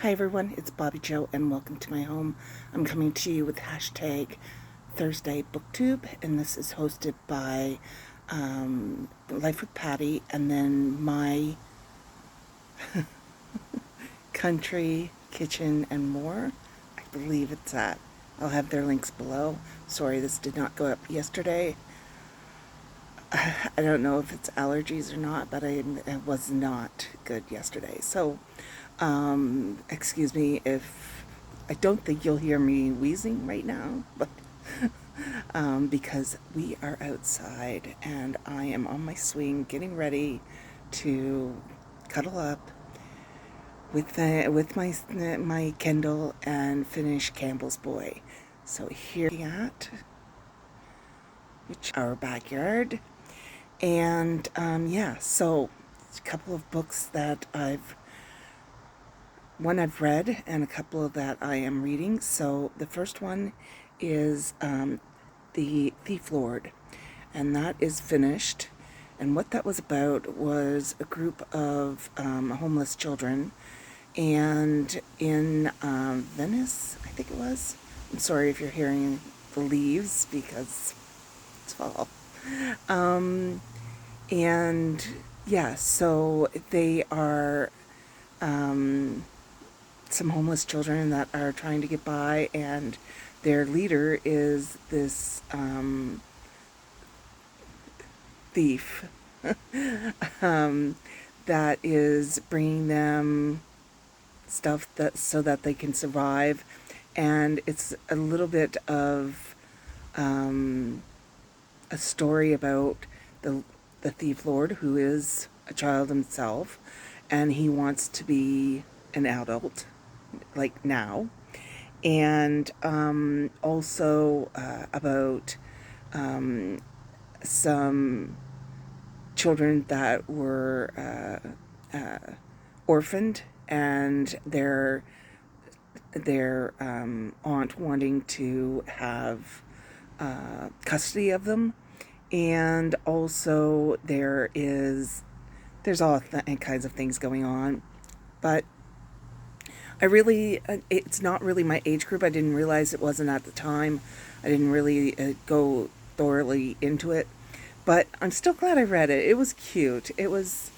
Hi everyone, it's Bobbi-Jo and welcome to my home. I'm coming to you with hashtag Thursday BookTube, and this is hosted by Life with Patty and then my country, kitchen, and more. I believe it's at. I'll have their links below. Sorry, this did not go up yesterday. I don't know if it's allergies or not, but it was not good yesterday. So, excuse me if I don't think you'll hear me wheezing right now, but because we are outside and I am on my swing getting ready to cuddle up with my Kindle and finish Campbell's Boy. So here at which our backyard. And yeah, so a couple of books that one I've read and a couple that I am reading. So the first one is The Thief Lord, and that is finished. And what that was about was a group of homeless children, and in Venice, I think it was. I'm sorry if you're hearing the leaves because it's fall. And yeah, so they are some homeless children that are trying to get by, and their leader is this thief that is bringing them stuff that so that they can survive. And it's a little bit of a story about the thief lord, who is a child himself, and he wants to be an adult, like now. And also about some children that were orphaned, and their aunt wanting to have custody of them. And also there's all kinds of things going on, but it's not really my age group. I didn't realize it wasn't at the time. I didn't really go thoroughly into it, but I'm still glad I read it. It was cute. It was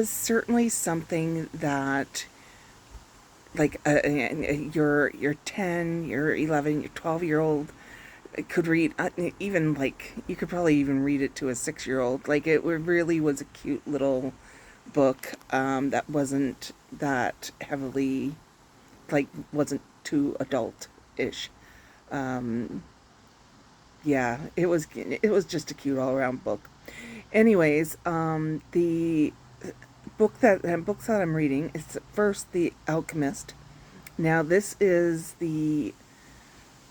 certainly something that, like, your 10, your 11, your 12-year-old could read. Even, like, you could probably even read it to a 6-year-old. Like, it really was a cute little book that wasn't that heavily, like, wasn't too adult-ish. Yeah, it was just a cute all-around book. Anyways, the books that I'm reading is first The Alchemist. Now this is the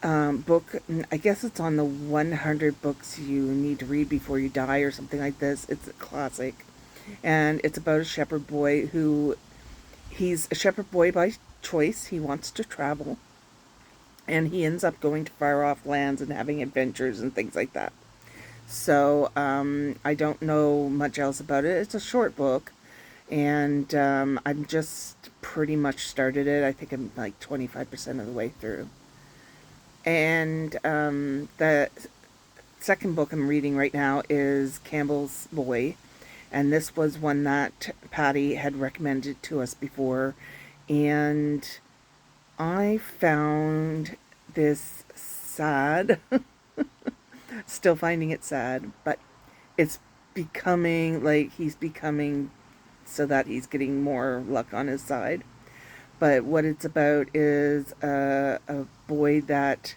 book. I guess it's on the 100 books you need to read before you die or something like this. It's a classic, and it's about a shepherd boy he's a shepherd boy by choice. He wants to travel, and he ends up going to far off lands and having adventures and things like that. So I don't know much else about it. It's a short book, and I'm just pretty much started it. I think I'm like 25% of the way through. And the second book I'm reading right now is Campbell's Boy, and this was one that Patty had recommended to us before, and I found this sad. Still finding it sad, but it's becoming, like, he's becoming so that he's getting more luck on his side. But what it's about is a boy that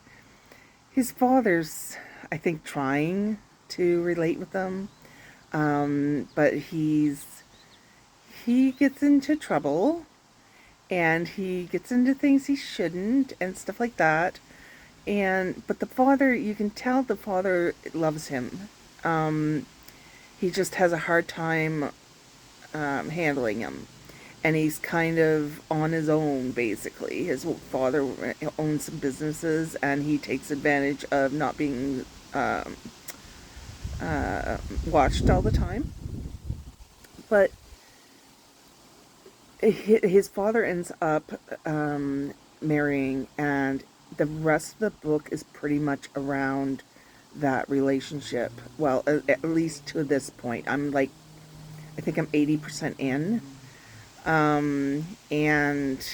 his father's, I think, trying to relate with them, but he gets into trouble, and he gets into things he shouldn't and stuff like that. But the father, you can tell the father loves him. He just has a hard time handling him, and he's kind of on his own, basically. His father owns some businesses, and he takes advantage of not being watched all the time. But his father ends up marrying, and the rest of the book is pretty much around that relationship. Well, at least to this point, I think I'm 80% in. And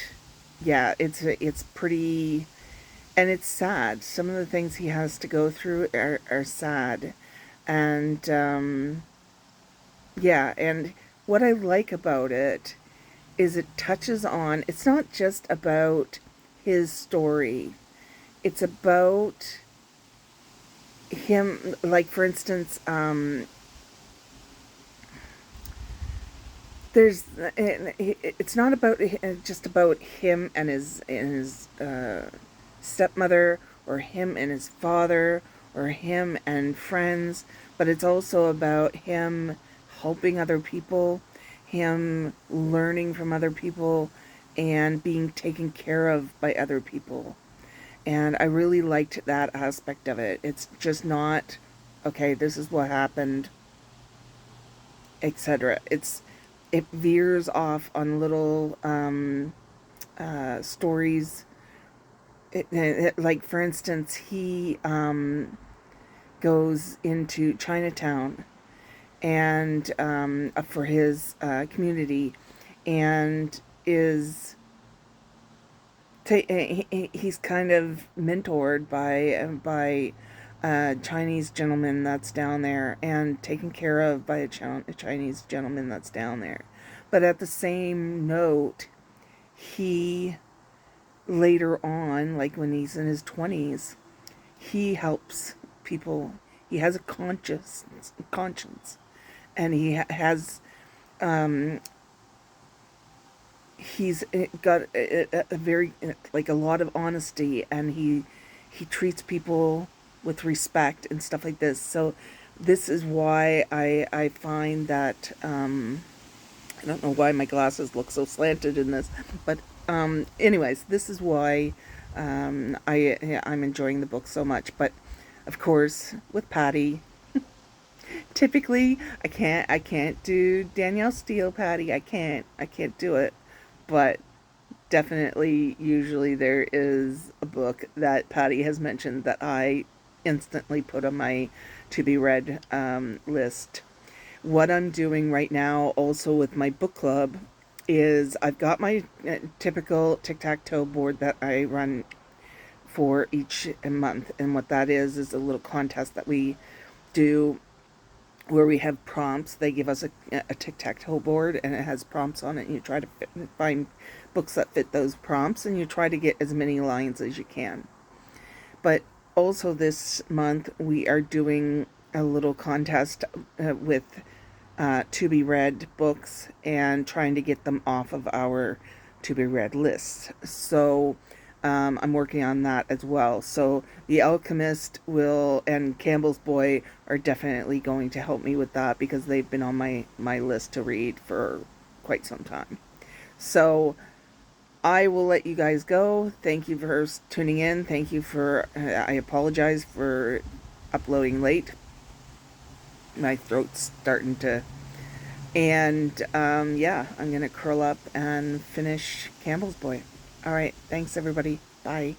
yeah, it's pretty, and it's sad. Some of the things he has to go through are sad, and yeah, and what I like about it is it touches on. It's not just about his story. It's about him. Like for instance, there's it's not about just about him and his stepmother, or him and his father, or him and friends, but it's also about him helping other people, him learning from other people, and being taken care of by other people. And I really liked that aspect of it. It's just not, okay, this is what happened, etc. It veers off on little stories. Like for instance, he goes into Chinatown and for his community, and is he's kind of mentored by a Chinese gentleman that's down there, and taken care of by a Chinese gentleman that's down there. But at the same note, he later on, like when he's in his 20s, he helps people. He has a conscience, and has um, he's got a very, like, a lot of honesty, and he treats people with respect and stuff like this. So this is why I find that I don't know why my glasses look so slanted in this, but anyways, this is why I'm enjoying the book so much. But of course, with Patty, typically I can't do Danielle Steele Patty. I can't do it. But definitely, usually there is a book that Patty has mentioned that I instantly put on my to be read list. What I'm doing right now, also with my book club, is I've got my typical tic tac toe board that I run for each month. And what that is a little contest that we do where we have prompts. They give us a tic tac toe board, and it has prompts on it, and you try to find books that fit those prompts, and you try to get as many lines as you can. But also this month, we are doing a little contest with to be read books, and trying to get them off of our to be read list. So I'm working on that as well. So The Alchemist will and Campbell's Boy are definitely going to help me with that, because they've been on my list to read for quite some time. So I will let you guys go. Thank you for tuning in. Thank you for, I apologize for uploading late. My throat's starting to, and yeah, I'm going to curl up and finish Campbell's Boy. All right. Thanks, everybody. Bye.